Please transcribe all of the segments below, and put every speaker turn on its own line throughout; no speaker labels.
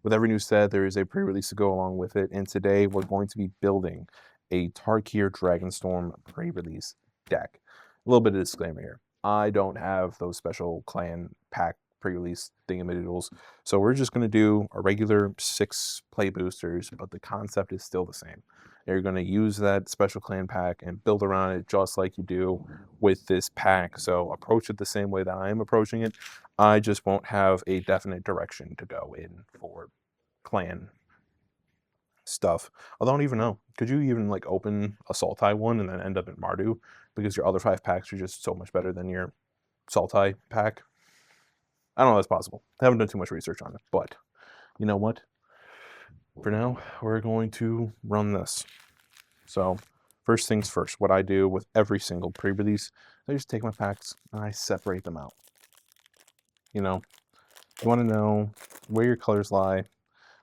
With every new set, there is a pre-release to go along with it, and today we're going to be building a Tarkir Dragonstorm pre-release deck. A little bit of disclaimer here. I don't have those special clan pack pre-release thingamadoodles, so we're just going to do a regular 6 play boosters, but the concept is still the same. You're going to use that special clan pack and build around it just like you do with this pack, so approach it the same way that I am approaching it. I just won't have a definite direction to go in for clan stuff. Although I don't even know. Could you even like open a Sultai one and then end up in Mardu? Because your other 5 packs are just so much better than your Sultai pack. I don't know if that's possible. I haven't done too much research on it, but you know what? For now, we're going to run this. So first things first, what I do with every single pre-release, I just take my packs and I separate them out. You know, you want to know where your colors lie,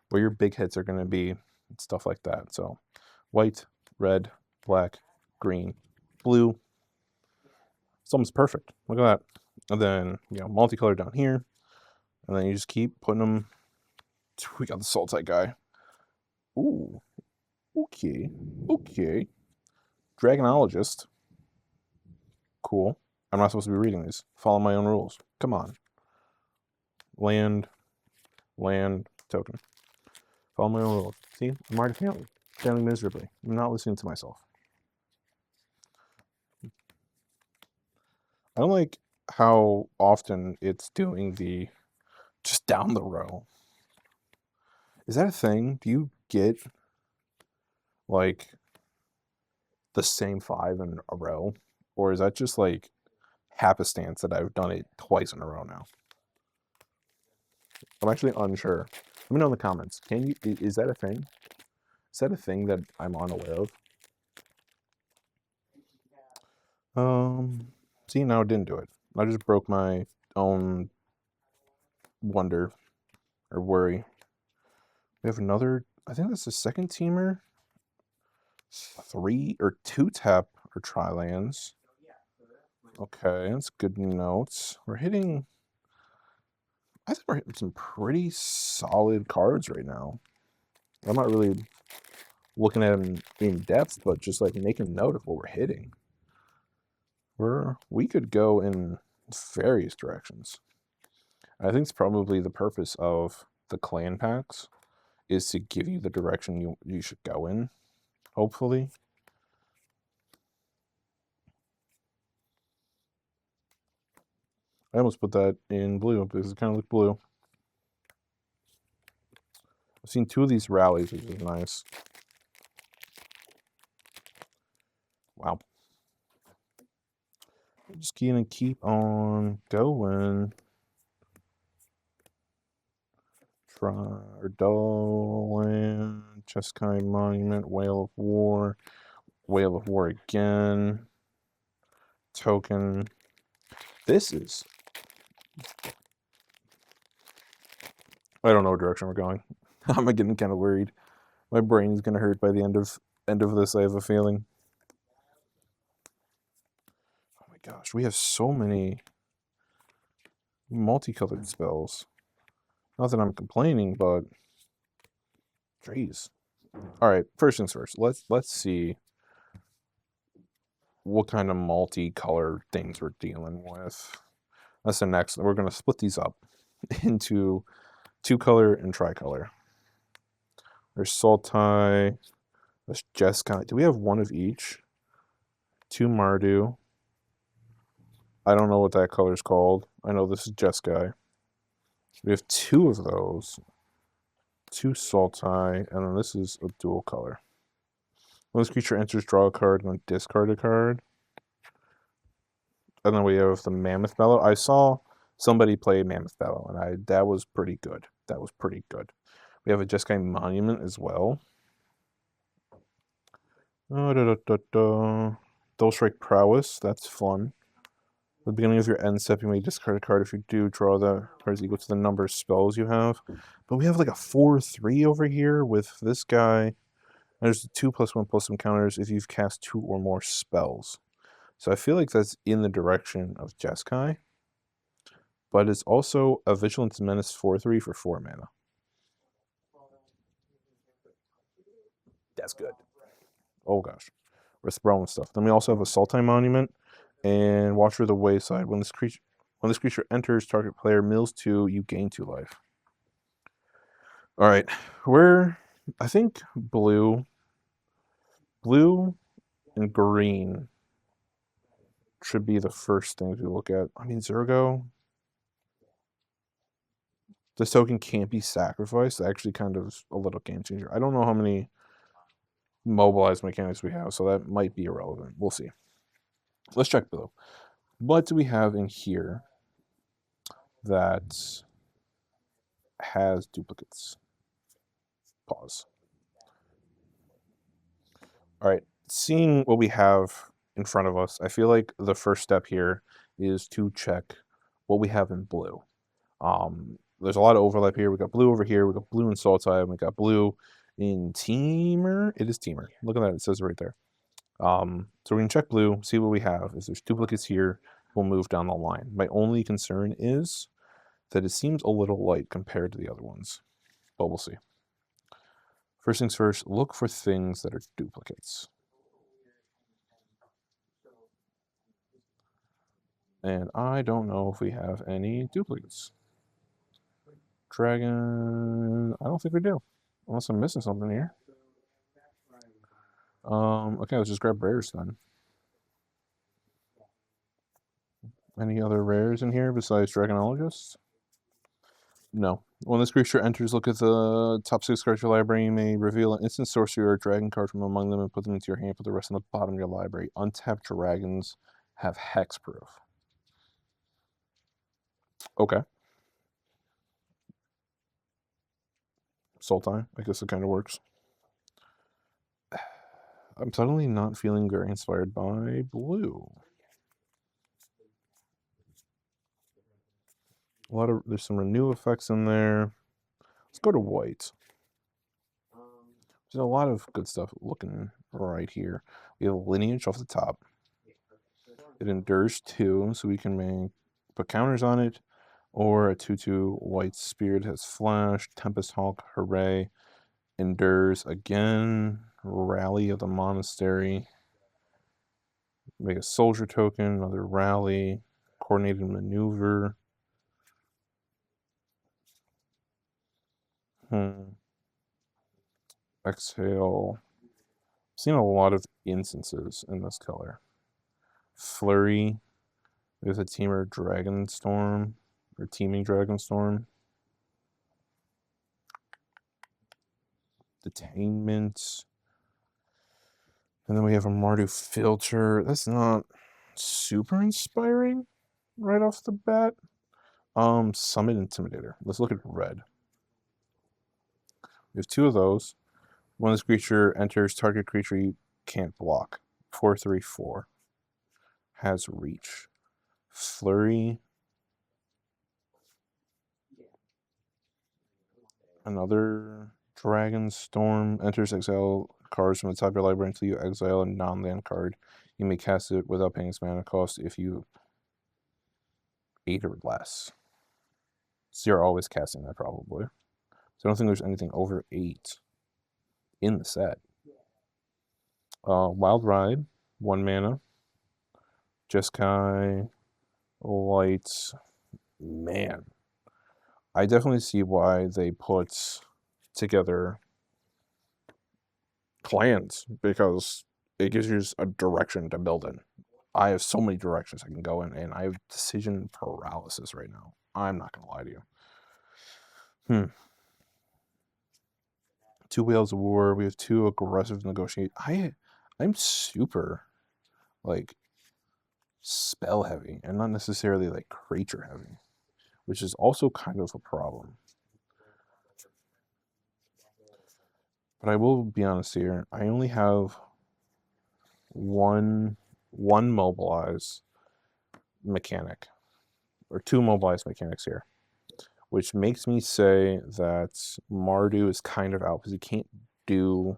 where your big hits are going to be, and stuff like that. So white, red, black, green, blue. It's almost perfect. Look at that. And then, multicolor down here. And then you just keep putting them. We got the Sultai guy. Ooh. Okay. Okay. Dragonologist. Cool. I'm not supposed to be reading these. Follow my own rules. Come on. Land, token. Follow my own rules. See, I'm already failing miserably. I'm not listening to myself. I don't like how often it's doing the just down the row. Is that a thing? Do you get like the same 5 in a row? Or is that just like happenstance that I've done it twice in a row now? I'm actually unsure. Let me know in the comments. Is that a thing? Is that a thing that I'm unaware of? See, now it didn't do it. I just broke my own wonder or worry. We have another, I think that's the second teamer. 3 or 2 tap or tri-lands. Okay, that's good notes. We're hitting, I think we're hitting some pretty solid cards right now. I'm not really looking at them in depth, but just like making note of what we're hitting. We could go in various directions. I think it's probably the purpose of the clan packs is to give you the direction you should go in, hopefully. I almost put that in blue because it kind of looked blue. I've seen 2 of these rallies, which is nice. Wow. I'm just gonna keep on going. Dolan, Jeskai Monument, Whale of War again. Token. This is... I don't know what direction we're going. I'm getting kind of worried. My brain's gonna hurt by the end of this, I have a feeling. Oh my gosh, we have so many multicolored spells. Not that I'm complaining, but jeez. All right, first things first. Let's see what kind of multicolored things we're dealing with. That's the next. We're gonna split these up into 2-color and tricolor. There's Sultai. There's Jeskai. Do we have 1 of each? 2 Mardu. I don't know what that color's called. I know this is Jeskai. We have 2 of those. 2 Sultai, and then this is a dual color. When this creature enters, draw a card, and then discard a card. And then we have the Mammoth Bellow. I saw somebody play Mammoth Bellow, and that was pretty good. That was pretty good. We have a Jeskai Monument as well. Double Strike Prowess, that's fun. At the beginning of your end step, you may discard a card. If you do, draw the cards equal to the number of spells you have. But we have like a 4/3 over here with this guy. There's 2+1/+1 counters if you've cast 2 or more spells. So I feel like that's in the direction of Jeskai. But it's also a Vigilance Menace 4/3 for 4 mana. Yes, good. Oh gosh. We're throwing stuff. Then we also have a Sultai Monument and Watcher of the Wayside. When this creature enters target player, mills 2, you gain 2 life. All right, I think blue and green should be the first things we look at. I mean, Zergo, this token can't be sacrificed. Actually, kind of a little game changer. I don't know how many mobilized mechanics we have, so that might be irrelevant. We'll see. Let's check blue. What do we have in here that has duplicates? Pause. All right, seeing what we have in front of us, I feel like the first step here is to check what we have in blue. There's a lot of overlap here. We got blue over here. We got blue in Sultai. We got blue in Teamer. It is Teamer. Look at that. It says it right there. So we can check blue, see what we have. If there's duplicates here, we'll move down the line. My only concern is that it seems a little light compared to the other ones, but we'll see. First things first, look for things that are duplicates. And I don't know if we have any duplicates. Dragon, I don't think we do, unless I'm missing something here. Okay, let's just grab rares then. Any other rares in here besides Dragonologist? No. When this creature enters, look at the top 6 cards of your library. You may reveal an instant sorcery or a dragon card from among them and put them into your hand. Put the rest on the bottom of your library. Untapped dragons have hexproof. Okay. Sultai, I guess it kind of works. I'm suddenly not feeling very inspired by blue. There's some renew effects in there. Let's go to white. There's a lot of good stuff looking right here. We have lineage off the top. It endures 2, so we can put counters on it. Or a 2/2 white spirit has flash. Tempest Hawk, hooray. Endures again. Rally of the Monastery. Make a soldier token, another rally. Coordinated maneuver. Exhale. I've seen a lot of instances in this color. Flurry. There's a teamer Dragonstorm, or teaming Dragonstorm. Detainment. And then we have a Mardu filter. That's not super inspiring right off the bat. Summit Intimidator. Let's look at red. We have 2 of those. When this creature enters, target creature you can't block. 4/3/4. Has reach. Flurry. Another Dragonstorm. Enters, exile cards from the top of your library until you exile a non-land card. You may cast it without paying its mana cost if you 8 or less. So you're always casting that probably. So I don't think there's anything over 8 in the set. Wild Ride, 1 mana. Jeskai, Light. Man, I definitely see why they put together clans, because it gives you a direction to build in. I have so many directions I can go in, and I have decision paralysis right now. I'm not going to lie to you. 2 Whales of War. We have 2 aggressive negotiate. I'm super, like, spell heavy, and not necessarily, like, creature heavy, which is also kind of a problem. But I will be honest here. I only have one mobilize mechanic, or 2 mobilize mechanics here, which makes me say that Mardu is kind of out because he can't do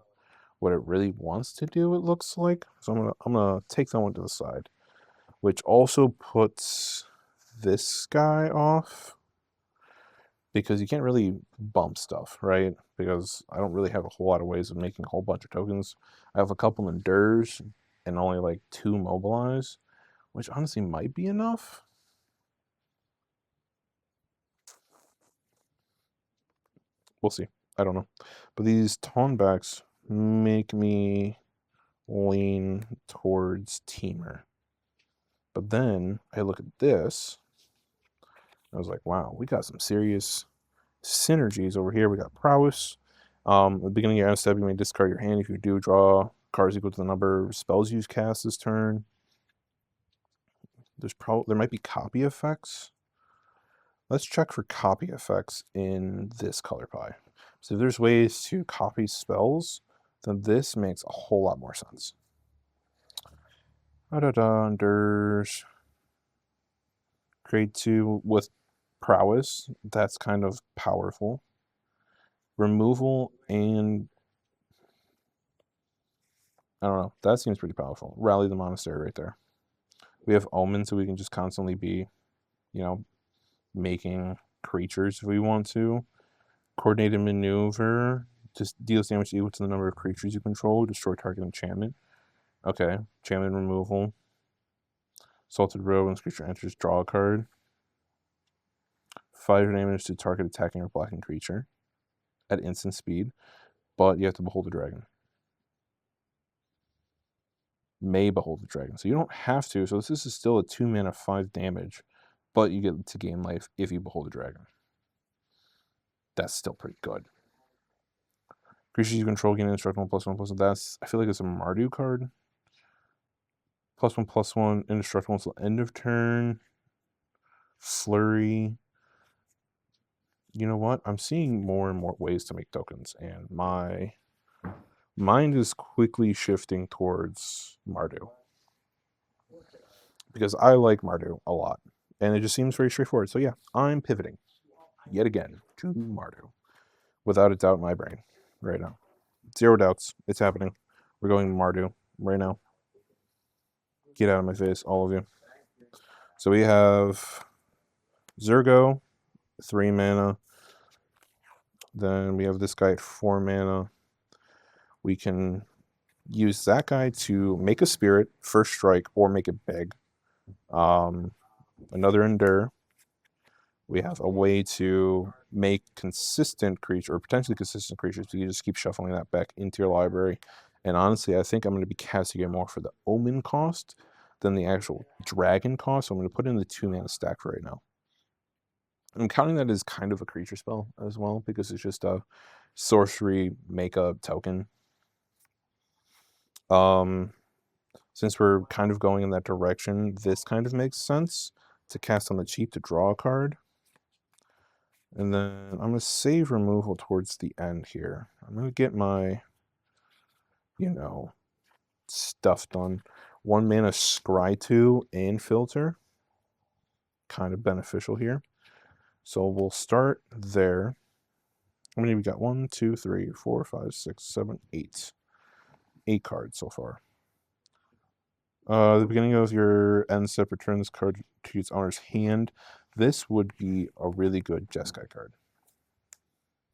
what it really wants to do, it looks like. So I'm gonna take that one to the side, which also puts this guy off, because you can't really bump stuff, right? Because I don't really have a whole lot of ways of making a whole bunch of tokens. I have a couple endures and only like 2 mobilize, which honestly might be enough. We'll see. I don't know. But these tonebacks make me lean towards Teamer. But then I look at this. I was like, wow, we got some serious synergies over here. We got Prowess. At the beginning of your end step, you may discard your hand. If you do, draw cards equal to the number of spells you cast this turn. There might be copy effects. Let's check for copy effects in this color pie. So if there's ways to copy spells, then this makes a whole lot more sense. Endures. Grade 2 with Prowess. That's kind of powerful. Removal and I don't know. That seems pretty powerful. Rally the Monastery right there. We have Omen, so we can just constantly be, making creatures if we want to. Coordinated Maneuver just deals damage equal to the number of creatures you control. Destroy target enchantment. Okay. Enchantment removal. Salted Road, when this creature enters, draw a card. 5 damage to target attacking or blocking creature at instant speed, but you have to behold the dragon. May behold the dragon. So you don't have to. So this is still a 2 mana 5 damage, but you get to gain life if you behold the dragon. That's still pretty good. Creatures you control gain indestructible +1/+1. That's, I feel like it's a Mardu card. +1/+1 indestructible until end of turn. Flurry. You know what? I'm seeing more and more ways to make tokens, and my mind is quickly shifting towards Mardu. Because I like Mardu a lot. And it just seems very straightforward. So yeah, I'm pivoting yet again to Mardu. Without a doubt in my brain right now. 0 doubts. It's happening. We're going Mardu right now. Get out of my face, all of you. So we have Zergo, 3 mana. Then we have this guy at 4 mana. We can use that guy to make a spirit, first strike, or make it big. Another endure. We have a way to make consistent creatures, or potentially consistent creatures, so you just keep shuffling that back into your library. And honestly, I think I'm going to be casting it more for the Omen cost than the actual Dragon cost, so I'm going to put in the 2 mana stack for right now. I'm counting that as kind of a creature spell as well, because it's just a sorcery make-up token. Since we're kind of going in that direction, this kind of makes sense to cast on the cheap to draw a card. And then I'm going to save removal towards the end here. I'm going to get my, stuff done. 1 mana Scry 2 and Filter. Kind of beneficial here. So we'll start there. How many we got? 1, 2, 3, 4, 5, 6, 7, 8. 8 cards so far. The beginning of your end step, return this card to its owner's hand. This would be a really good Jeskai card,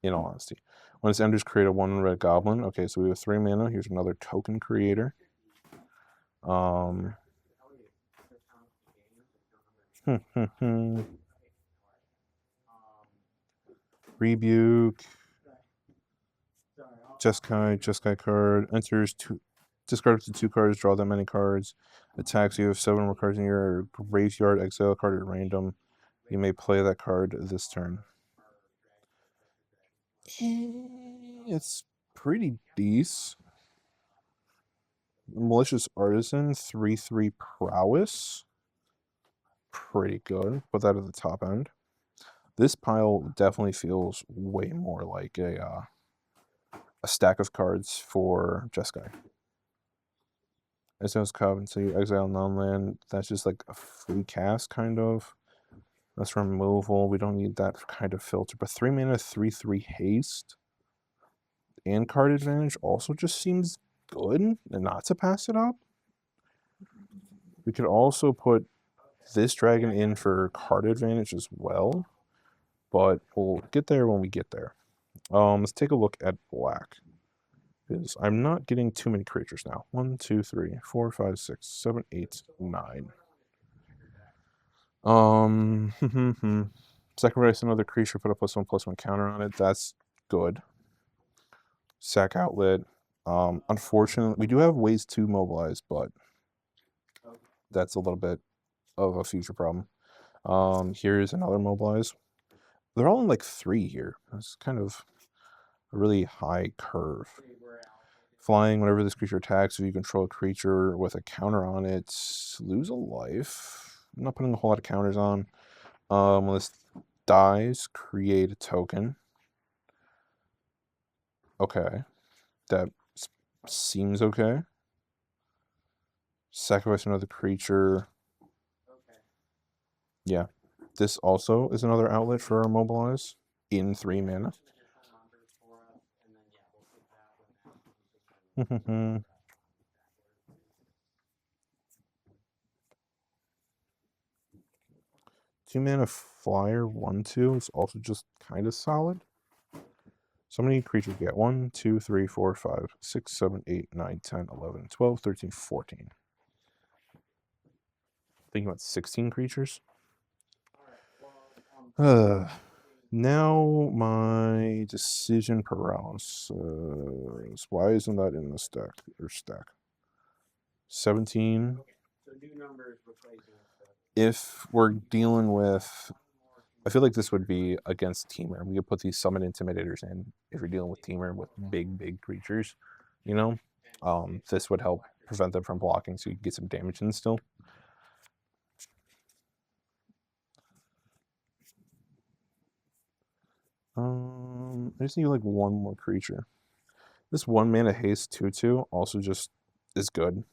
in all honesty. When its enders, create a 1 red goblin. Okay, so we have 3 mana. Here's another token creator. Rebuke. Jeskai card. Enters 2. Discard up to 2 cards, draw that many cards. Attacks, you have 7 more cards in your graveyard, exile a card at random. You may play that card this turn. It's pretty decent. Malicious Artisan, 3/3 Prowess. Pretty good. Put that at the top end. This pile definitely feels way more like a stack of cards for Jeskai. Exile Covenant, so you exile non-land. That's just like a free cast, kind of. That's removal. We don't need that kind of filter. But 3 mana, 3/3 haste and card advantage also just seems good, and not to pass it up. We could also put this dragon in for card advantage as well. but we'll get there when we get there. Let's take a look at black. Because I'm not getting too many creatures now. 1, 2, 3, 4, 5, 6, 7, 8, 9. Sacrifice another creature, put a +1/+1 counter on it. That's good. Sack outlet. Unfortunately, we do have ways to mobilize, but that's a little bit of a future problem. Here's another mobilize. They're all in like 3 here. That's kind of a really high curve. Flying, whenever this creature attacks, if you control a creature with a counter on it, lose a life. I'm not putting a whole lot of counters on. When this dies, create a token. Okay. That seems okay. Sacrifice another creature. Yeah. This also is another outlet for our mobilize in 3 mana. 2 mana flyer 1/2 is also just kind of solid. So many creatures get 1, 2, 3, 4, 5, 6, 7, 8, 9, 10, 11, 12, 13, 14. Thinking about 16 creatures. Now my decision paralysis. Why isn't that in the stack or stack? 17. If we're dealing with, I feel like this would be against Teamer. We could put these Summon Intimidators in if you're dealing with Teamer with big creatures, you know? This would help prevent them from blocking so you can get some damage in still. I just need like 1 more creature. This 1 mana haste 2/2 also just is good,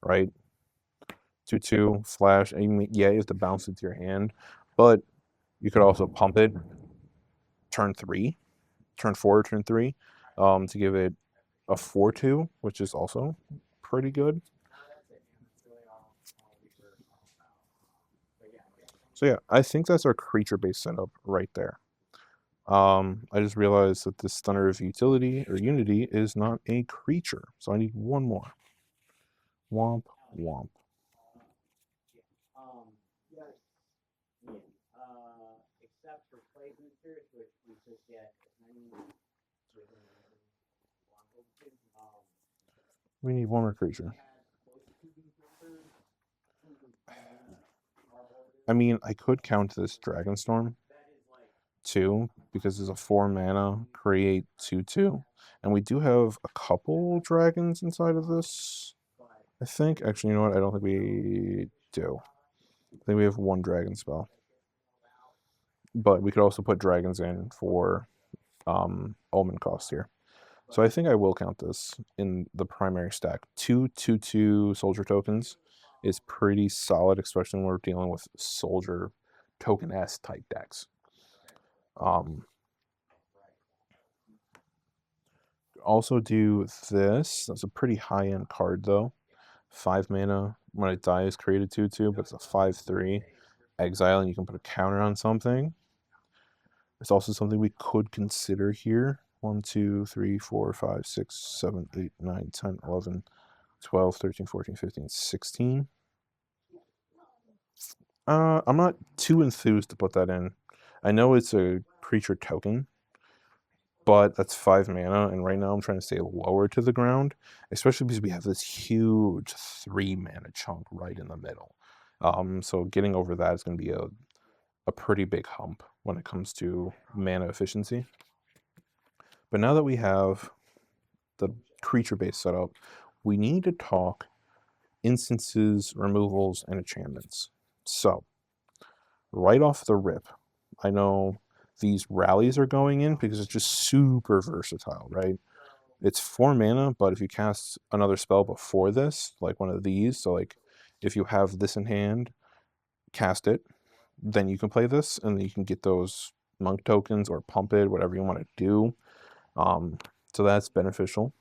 right? 2/2 flash. I mean, yeah, you have to bounce it to your hand, but you could also pump it turn 4, turn 3, to give it a 4/2, which is also pretty good. So yeah, I think that's our creature-based setup right there. I just realized that this Stunner of Utility or Unity is not a creature, so I need 1 more. Womp womp. We need 1 more creature. I mean, I could count this Dragonstorm too, because it's a 4 mana, create 2/2. And we do have a couple dragons inside of this, I think. Actually, you know what? I don't think we do. I think we have 1 dragon spell. But we could also put dragons in for omen cost here. So I think I will count this in the primary stack. 2/2/2 soldier tokens is pretty solid, especially when we're dealing with soldier token-esque type decks. Also do this. That's a pretty high-end card though. 5 mana. When it dies, create a 2/2, but it's a 5/3. Exile, and you can put a counter on something. It's also something we could consider here. 1, 2, 3, 4, 5, 6, 7, 8, 9, 10, 11, 12, 13, 14, 15, 16. I'm not too enthused to put that in. I know it's a creature token, but that's 5 mana, and right now I'm trying to stay lower to the ground, especially because we have this huge 3 mana chunk right in the middle. So getting over that is going to be a pretty big hump when it comes to mana efficiency. But now that we have the creature-based setup, we need to talk instances, removals, and enchantments. So, right off the rip, I know these rallies are going in because it's just super versatile, right? It's 4 mana, but if you cast another spell before this, like one of these, so like if you have this in hand, cast it, then you can play this, and then you can get those monk tokens or pump it, whatever you want to do. So that's beneficial.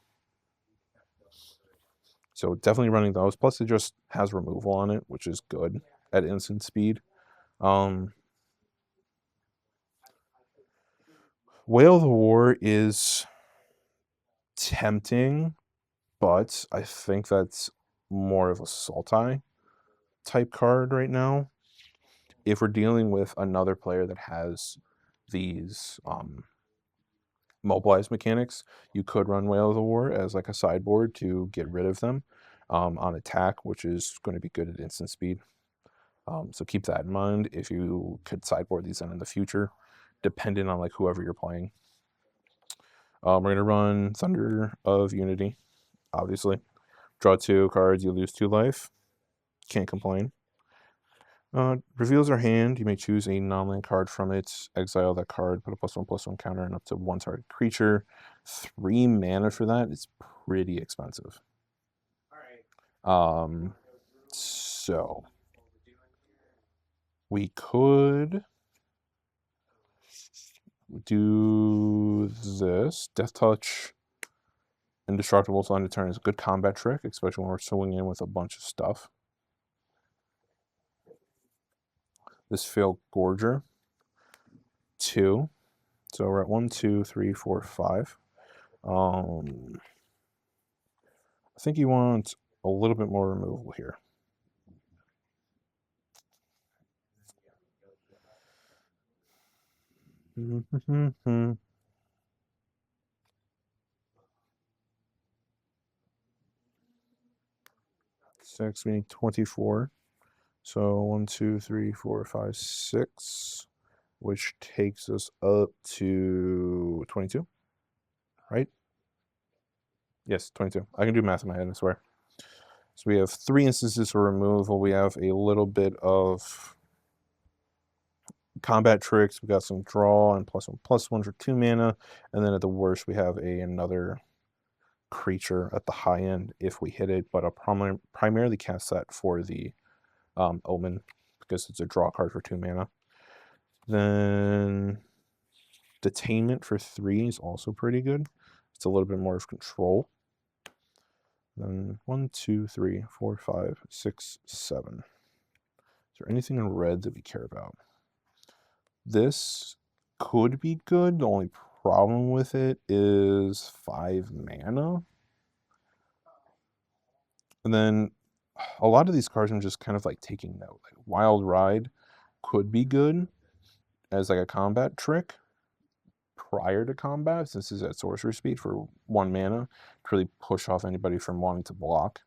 So definitely running those. Plus, it just has removal on it, which is good at instant speed. Whale of the War is tempting, but I think that's more of a Sultai type card right now. If we're dealing with another player that has these mobilized mechanics, you could run Whale of the War as like a sideboard to get rid of them on attack, which is going to be good at instant speed. So keep that in mind if you could sideboard these in the future, depending on like whoever you're playing. We're going to run Thunder of Unity, obviously. Draw 2 cards, you lose 2 life. Can't complain. Reveals our hand. You may choose a non-land card from it, exile that card, put a +1/+1 counter, and up to 1 target creature. 3 mana for that is pretty expensive. So we could do this. Death Touch Indestructible till end of turn is a good combat trick, especially when we're swinging in with a bunch of stuff. This Failed Gorger. 2. So we're at 1, 2, 3, 4, 5. I think you want a little bit more removal here. Six, meaning 24. So 1, 2, 3, 4, 5, 6, which takes us up to 22, right? Yes, 22. I can do math in my head, I swear. So we have 3 instances for removal. We have a little bit of combat tricks. We got some draw and +1/+1 for 2 mana, and then at the worst we have another creature at the high end if we hit it, but I'll primarily cast that for the Omen because it's a draw card for 2 mana. Then Detainment for 3 is also pretty good. It's a little bit more of control. Then 1, 2, 3, 4, 5, 6, 7. Is there anything in red that we care about? This could be good. The only problem with it is 5 mana. And then a lot of these cards I'm just kind of like taking note. Like Wild Ride could be good as like a combat trick prior to combat, since this is at sorcery speed for 1 mana to really push off anybody from wanting to block.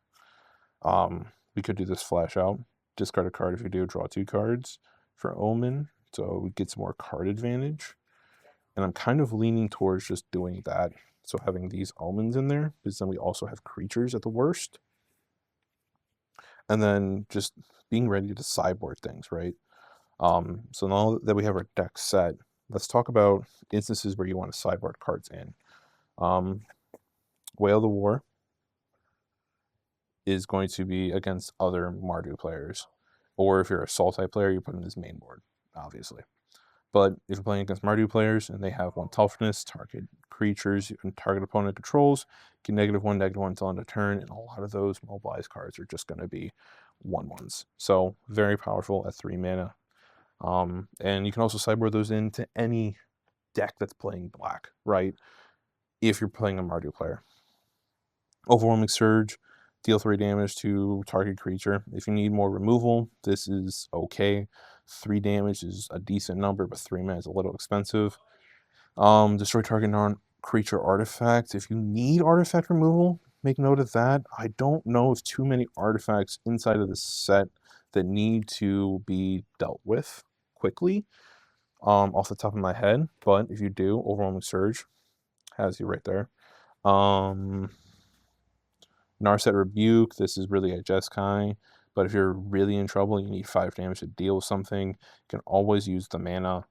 We could do this flash out. Discard a card if you do, draw 2 cards for Omen, so we get some more card advantage. And I'm kind of leaning towards just doing that. So having these Omens in there, because then we also have creatures at the worst. And then just being ready to sideboard things, right? So now that we have our deck set, let's talk about instances where you want to sideboard cards in. Whale of the War is going to be against other Mardu players. Or if you're a Sultai player, you put him in his main board, obviously. But if you're playing against Mardu players and they have 1 toughness, target creatures and target opponent controls, get -1, -1 until end of turn, and a lot of those mobilized cards are just going to be 1/1s. So very powerful at 3 mana. And you can also sideboard those into any deck that's playing black, right? If you're playing a Mardu player. Overwhelming Surge, deal 3 damage to target creature. If you need more removal, this is okay. 3 damage is a decent number, but 3 mana is a little expensive. Destroy target non-creature artifact. If you need artifact removal, make note of that. I don't know of too many artifacts inside of this set that need to be dealt with quickly off the top of my head, but if you do, Overwhelming Surge has you right there. Narset Rebuke, this is really a Jeskai, but if you're really in trouble, you need 5 damage to deal with something, you can always use the mana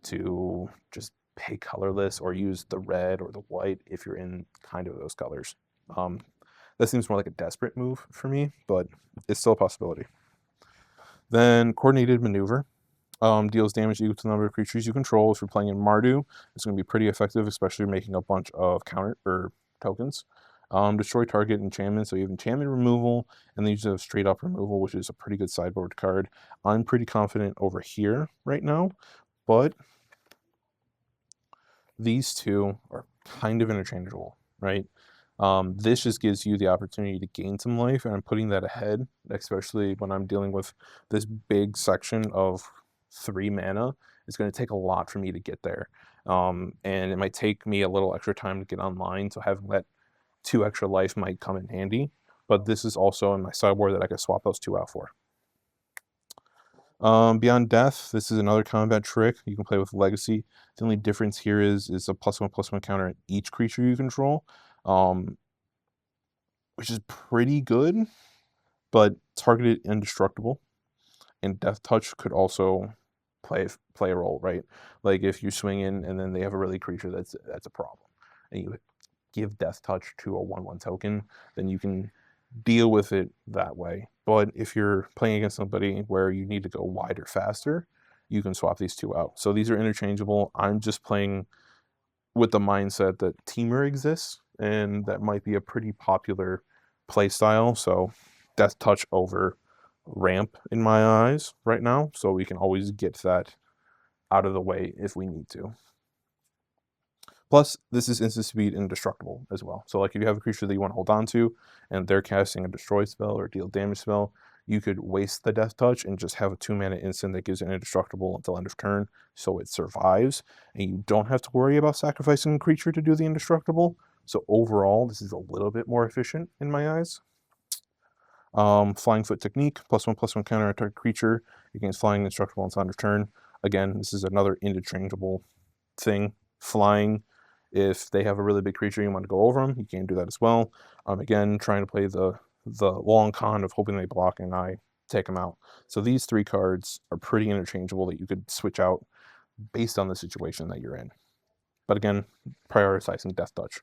to just pay colorless or use the red or the white if you're in kind of those colors. That seems more like a desperate move for me, but it's still a possibility. Then Coordinated Maneuver. Deals damage equal to the number of creatures you control. If you're playing in Mardu, it's going to be pretty effective, especially making a bunch of counter or tokens. Destroy target enchantment, so you have enchantment removal, and then you just have straight up removal, which is a pretty good sideboard card. I'm pretty confident over here right now, but these two are kind of interchangeable, right? This just gives you the opportunity to gain some life, and I'm putting that ahead, especially when I'm dealing with this big section of 3 mana. It's going to take a lot for me to get there. And it might take me a little extra time to get online, so having that 2 extra life might come in handy. But this is also in my sideboard that I can swap those 2 out for. Beyond Death, this is another combat trick. You can play with Legacy. The only difference here is a +1/+1 counter on each creature you control, which is pretty good, but targeted indestructible. And Death Touch could also play a role, right? Like if you swing in and then they have a really creature that's a problem, and you give Death Touch to a 1/1 token, then you can deal with it that way. But if you're playing against somebody where you need to go wider faster, you can swap these 2 out. So these are interchangeable. I'm just playing with the mindset that Teamer exists, and that might be a pretty popular play style. So Death Touch over Ramp in my eyes right now, so we can always get that out of the way if we need to. Plus, this is instant speed and indestructible as well. So like if you have a creature that you want to hold on to and they're casting a destroy spell or deal damage spell, you could waste the Death Touch and just have a 2-mana instant that gives it indestructible until end of turn, so it survives, and you don't have to worry about sacrificing a creature to do the indestructible. So overall, this is a little bit more efficient in my eyes. Flying Foot Technique, +1/+1 counter on target creature against flying indestructible until end of turn. Again, this is another interchangeable thing. Flying, if they have a really big creature you want to go over them, you can do that as well. Again, trying to play the long con of hoping they block and I take them out. So these 3 cards are pretty interchangeable that you could switch out based on the situation that you're in. But again, prioritizing Death Touch,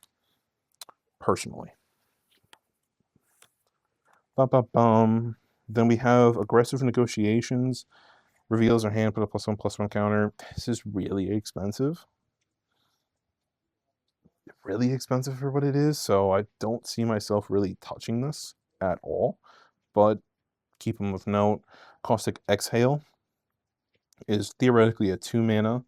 personally. Then we have Aggressive Negotiations. Reveals our hand, put a +1/+1 counter. This is really expensive. Really expensive for what it is, so I don't see myself really touching this at all. But keep them with note. Caustic Exhale is theoretically a 2-mana,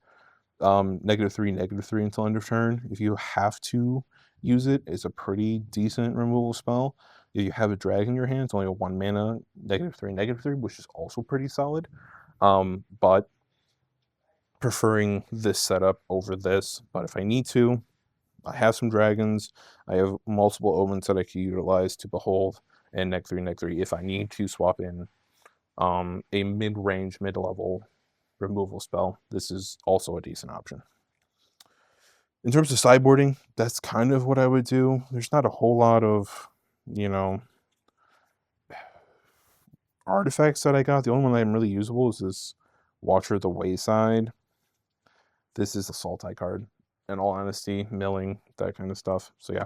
-3/-3 until end of turn. If you have to use it, it's a pretty decent removal spell. If you have a drag in your hand, it's only a 1-mana -3/-3, which is also pretty solid. But preferring this setup over this. But if I need to, I have some dragons. I have multiple omens that I can utilize to behold and -3/-3 if I need to swap in a mid-range, mid-level removal spell. This is also a decent option. In terms of sideboarding, that's kind of what I would do. There's not a whole lot of, artifacts that I got. The only one that I'm really usable is this Watcher of the Wayside. This is a Sultai card. In all honesty, milling, that kind of stuff. So yeah.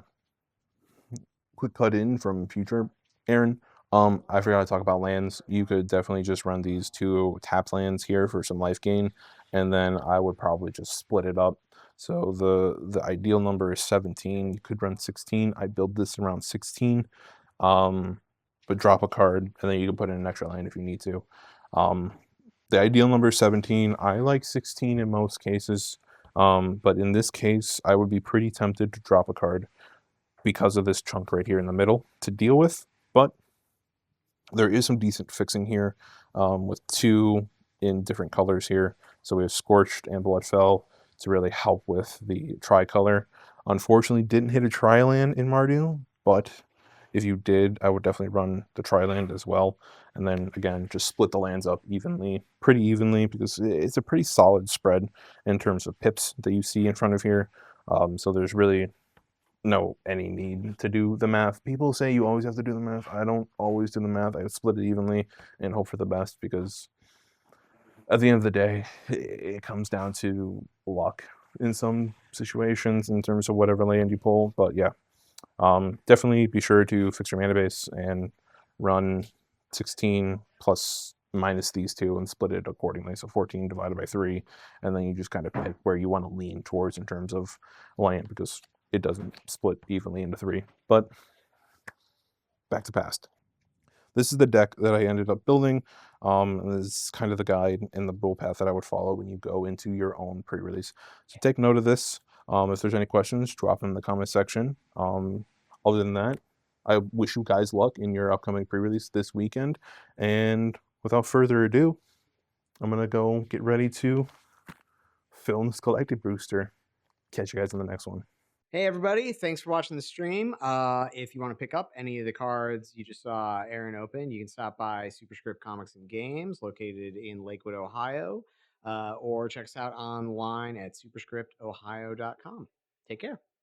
Quick cut in from future Aaron. I forgot to talk about lands. You could definitely just run these 2 tap lands here for some life gain, and then I would probably just split it up. So the ideal number is 17. You could run 16. I build this around 16. But drop a card, and then you can put in an extra land if you need to. The ideal number is 17. I like 16 in most cases. But in this case, I would be pretty tempted to drop a card because of this chunk right here in the middle to deal with. But there is some decent fixing here with 2 in different colors here. So we have Scorched and Bloodfell to really help with the tricolor. Unfortunately, didn't hit a tri-land in Mardu, but if you did, I would definitely run the tri-land as well. And then again, just split the lands up pretty evenly, because it's a pretty solid spread in terms of pips that you see in front of here. So there's really any need to do the math. People say you always have to do the math. I don't always do the math. I split it evenly and hope for the best, because at the end of the day, it comes down to luck in some situations in terms of whatever land you pull. But yeah, definitely be sure to fix your mana base and run 16 plus minus these 2 and split it accordingly. So 14 divided by 3, and then you just kind of pick where you want to lean towards in terms of land, because it doesn't split evenly into 3. But back to past. This is the deck that I ended up building. And this is kind of the guide and the rule path that I would follow when you go into your own pre-release. So take note of this. If there's any questions, drop them in the comment section. Other than that, I wish you guys luck in your upcoming pre-release this weekend. And without further ado, I'm gonna go get ready to film this collected booster. Catch you guys in the next one.
Hey everybody, thanks for watching the stream. If you want to pick up any of the cards you just saw Aaron open, you can stop by Superscript Comics and Games, located in Lakewood, Ohio, or check us out online at superscriptohio.com. Take care.